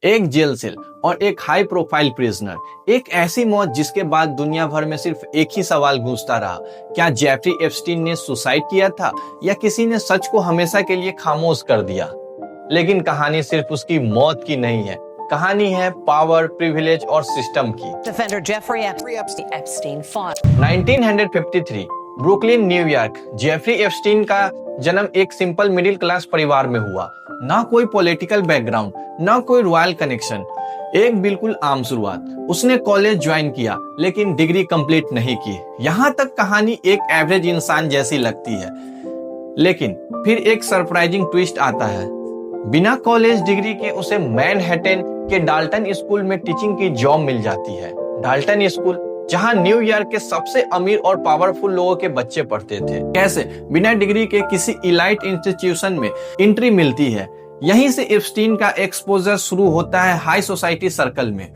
एक jail cell और एक हाई प्रोफाइल प्रिजनर, एक ऐसी मौत जिसके बाद दुनिया भर में सिर्फ एक ही सवाल गूंजता रहा, क्या जेफरी एप्स्टीन ने सुसाइड किया था या किसी ने सच को हमेशा के लिए खामोश कर दिया। लेकिन कहानी सिर्फ उसकी मौत की नहीं है, कहानी है पावर, प्रिविलेज और सिस्टम की। Defender Jeffrey Epstein fought 1953 Brooklyn, New York. Jeffrey Epstein का जन्म एक सिंपल मिडिल क्लास परिवार में हुआ। ना कोई पॉलिटिकल बैकग्राउंड, ना कोई रॉयल कनेक्शन, एक बिल्कुल आम शुरुआत। उसने कॉलेज ज्वाइन किया लेकिन डिग्री कंप्लीट नहीं की। यहाँ तक कहानी एक एवरेज इंसान जैसी लगती है, लेकिन फिर एक सरप्राइजिंग ट्विस्ट आता है। बिना कॉलेज डिग्री के उसे मैनहट्टन के डाल्टन स्कूल में टीचिंग की जॉब मिल जाती है। डाल्टन स्कूल, जहां न्यूयॉर्क के सबसे अमीर और पावरफुल लोगों के बच्चे पढ़ते थे। कैसे बिना डिग्री के किसी इलाइट इंस्टीट्यूशन में एंट्री मिलती है। यहीं से एप्स्टीन का एक्सपोजर शुरू होता है हाई सोसाइटी सर्कल में।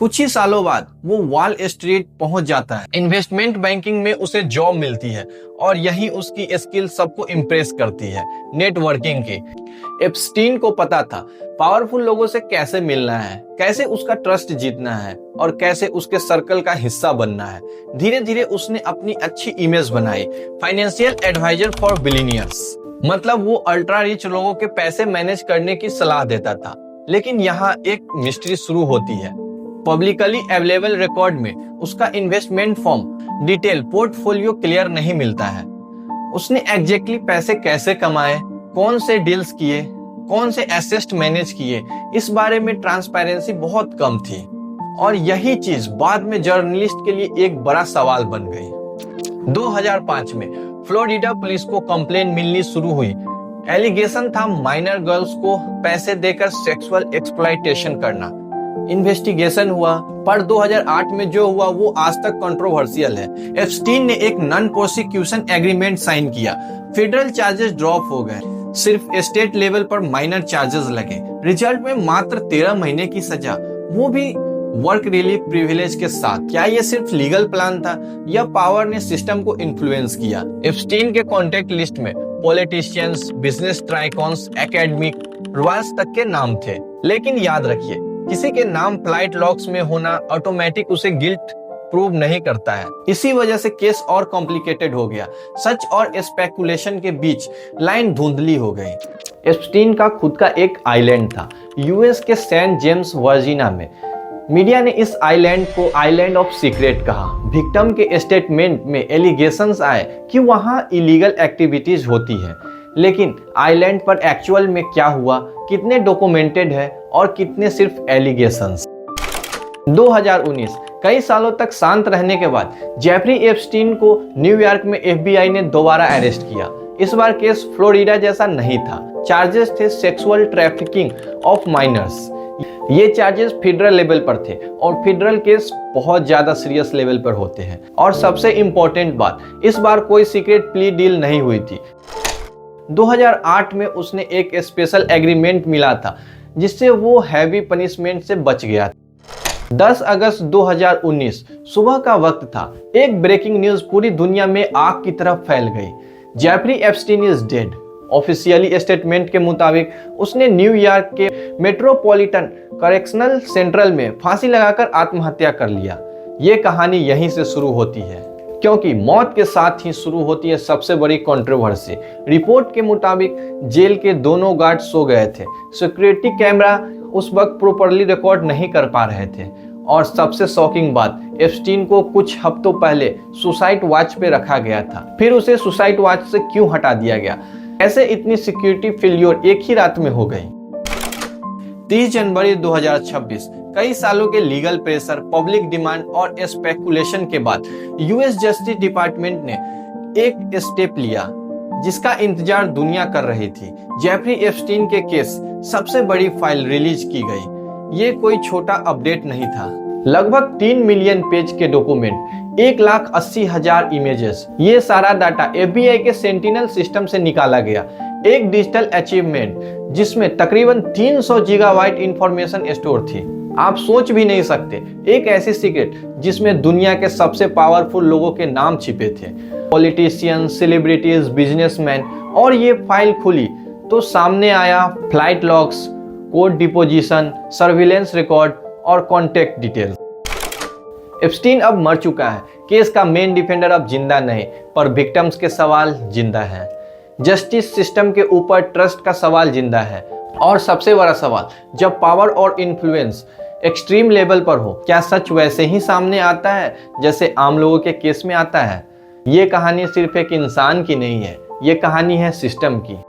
कुछ ही सालों बाद वो वॉल स्ट्रीट पहुंच जाता है। इन्वेस्टमेंट बैंकिंग में उसे जॉब मिलती है और यही उसकी स्किल सबको इम्प्रेस करती है, नेटवर्किंग की। एप्स्टीन को पता था पावरफुल लोगों से कैसे मिलना है, कैसे उसका ट्रस्ट जीतना है और कैसे उसके सर्कल का हिस्सा बनना है। धीरे धीरे उसने अपनी अच्छी इमेज बनाई, फाइनेंशियल एडवाइजर फॉर बिलियनियर्स। मतलब वो अल्ट्रा रिच लोगों के पैसे मैनेज करने की सलाह देता था। लेकिन यहाँ एक मिस्ट्री शुरू होती है। पब्लिकली अवेलेबल रिकॉर्ड में उसका investment form, detail portfolio clear नहीं मिलता है। उसने एग्जैक्टली पैसे कैसे कमाए, कौन से डील्स किए, कौन से एसेट मैनेज किए, इस बारे में ट्रांसपेरेंसी बहुत कम थी। और यही चीज बाद में जर्नलिस्ट के लिए एक बड़ा सवाल बन गई। 2005 में फ्लोरिडा पुलिस को कंप्लेन मिलनी शुरू हुई। एलिगेशन था माइनर गर्ल्स को पैसे देकर सेक्सुअल एक्सप्लॉयटेशन करना। इन्वेस्टिगेशन हुआ, पर 2008 में जो हुआ वो आज तक कंट्रोवर्शियल है। एप्स्टीन ने एक नॉन प्रोसिक्यूशन एग्रीमेंट साइन किया। फेडरल चार्जेस ड्रॉप हो गए, सिर्फ स्टेट लेवल पर माइनर चार्जेस लगे। रिजल्ट में मात्र 13 महीने की सजा, वो भी वर्क रिलीफ प्रिविलेज के साथ। क्या ये सिर्फ लीगल प्लान था या पावर ने सिस्टम को इन्फ्लुएंस किया? एप्स्टीन के कॉन्टेक्ट लिस्ट में पॉलिटिशियंस, बिजनेस ट्राइकॉन्स, एकेडमिक, रॉयल्स तक के नाम थे। लेकिन याद रखिए, किसी के नाम फ्लाइट लॉग्स में होना ऑटोमेटिक उसे गिल्ट प्रूव नहीं करता है। इसी वजह से केस और कॉम्प्लिकेटेड हो गया। सच और स्पेकुलेशन के बीच लाइन धुंधली हो गई। एप्स्टीन का खुद का एक आइलैंड था, यूएस के सेंट जेम्स वर्जीनिया में। मीडिया ने इस आइलैंड को आइलैंड ऑफ सीक्रेट कहा। विक्टिम के स्टेटमेंट में एलिगेशंस आए कि वहां इलीगल एक्टिविटीज होती है। लेकिन आइलैंड पर एक्चुअल में क्या हुआ, कितने डॉक्यूमेंटेड है और कितने सिर्फ एलिगेशंस। 2019 कई सालों तक शांत रहने के बाद जेफरी एप्स्टीन को न्यूयॉर्क में एफबीआई ने दोबारा अरेस्ट किया। इस बार केस फ्लोरिडा जैसा नहीं था। चार्जेस थे सेक्सुअल ट्रैफिकिंग ऑफ माइनर्स। ये चार्जेस फेडरल लेवल पर थे और फेडरल केस बहुत ज्यादा सीरियस लेवल पर होते हैं। और सबसे इंपॉर्टेंट बात, इस बार कोई सीक्रेट प्ली डील नहीं हुई थी। 2008 में उसने एक स्पेशल एग्रीमेंट मिला था जिससे वो हैवी पनिशमेंट से बच गया। 10 अगस्त 2019 सुबह का वक्त था। एक ब्रेकिंग न्यूज पूरी दुनिया में आग की तरह फैल गई। Jeffrey Epstein is dead. Officially statement के मुताबिक उसने न्यूयॉर्क के मेट्रोपॉलिटन करेक्शनल सेंट्रल में फांसी लगाकर आत्महत्या कर लिया। ये कहानी यहीं से शुरू होती है, क्योंकि मौत के साथ ही शुरू होती है सबसे बड़ी कंट्रोवर्सी। रिपोर्ट के मुताबिक जेल के दोनों गार्ड सो गए थे। सिक्योरिटी कैमरा उस वक्त प्रॉपर्ली रिकॉर्ड नहीं कर पा रहे थे। और सबसे शॉकिंग बात, एप्स्टीन को कुछ हफ्तों पहले सुसाइड वॉच पे रखा गया था। फिर उसे सुसाइड वॉच से क्यों हटा दिया गया? ऐसे इतनी सिक्योरिटी फेल्योर एक ही रात में हो गई। 30 जनवरी 2026 कई सालों के लीगल प्रेशर, पब्लिक डिमांड और स्पेकुलेशन के बाद यूएस जस्टिस डिपार्टमेंट ने एक स्टेप लिया जिसका इंतजार दुनिया कर रही थी। जेफरी एप्स्टीन के केस सबसे बड़ी फाइल रिलीज की गई। ये कोई छोटा अपडेट नहीं था। लगभग 3 मिलियन पेज के डॉक्यूमेंट, 1,80,000 इमेजेस, ये सारा डाटा एफबीआई के सेंटिनल सिस्टम से निकाला गया। एक डिजिटल अचीवमेंट जिसमें तकरीबन 300 गीगाबाइट इंफॉर्मेशन स्टोर थी। आप सोच भी नहीं सकते, एक ऐसी सीक्रेट जिसमें दुनिया के सबसे पावरफुल लोगों के नाम छिपे थे, पॉलिटिशियन, सेलिब्रिटीज, बिजनेसमैन। और ये फाइल खुली तो सामने आया flight logs, code deposition, surveillance record और कॉन्टैक्ट डिटेल्स। एप्स्टीन अब मर चुका है। केस का मेन डिफेंडर अब जिंदा नहीं, पर विक्टिम्स के सवाल जिंदा हैं। जस्टिस सिस्टम के ऊपर ट्रस्ट का सवाल जिंदा है। और सबसे बड़ा सवाल, जब पावर और इन्फ्लुएंस एक्सट्रीम लेवल पर हो, क्या सच वैसे ही सामने आता है जैसे आम लोगों के केस में आता है? ये कहानी सिर्फ एक इंसान की नहीं है, ये कहानी है सिस्टम की।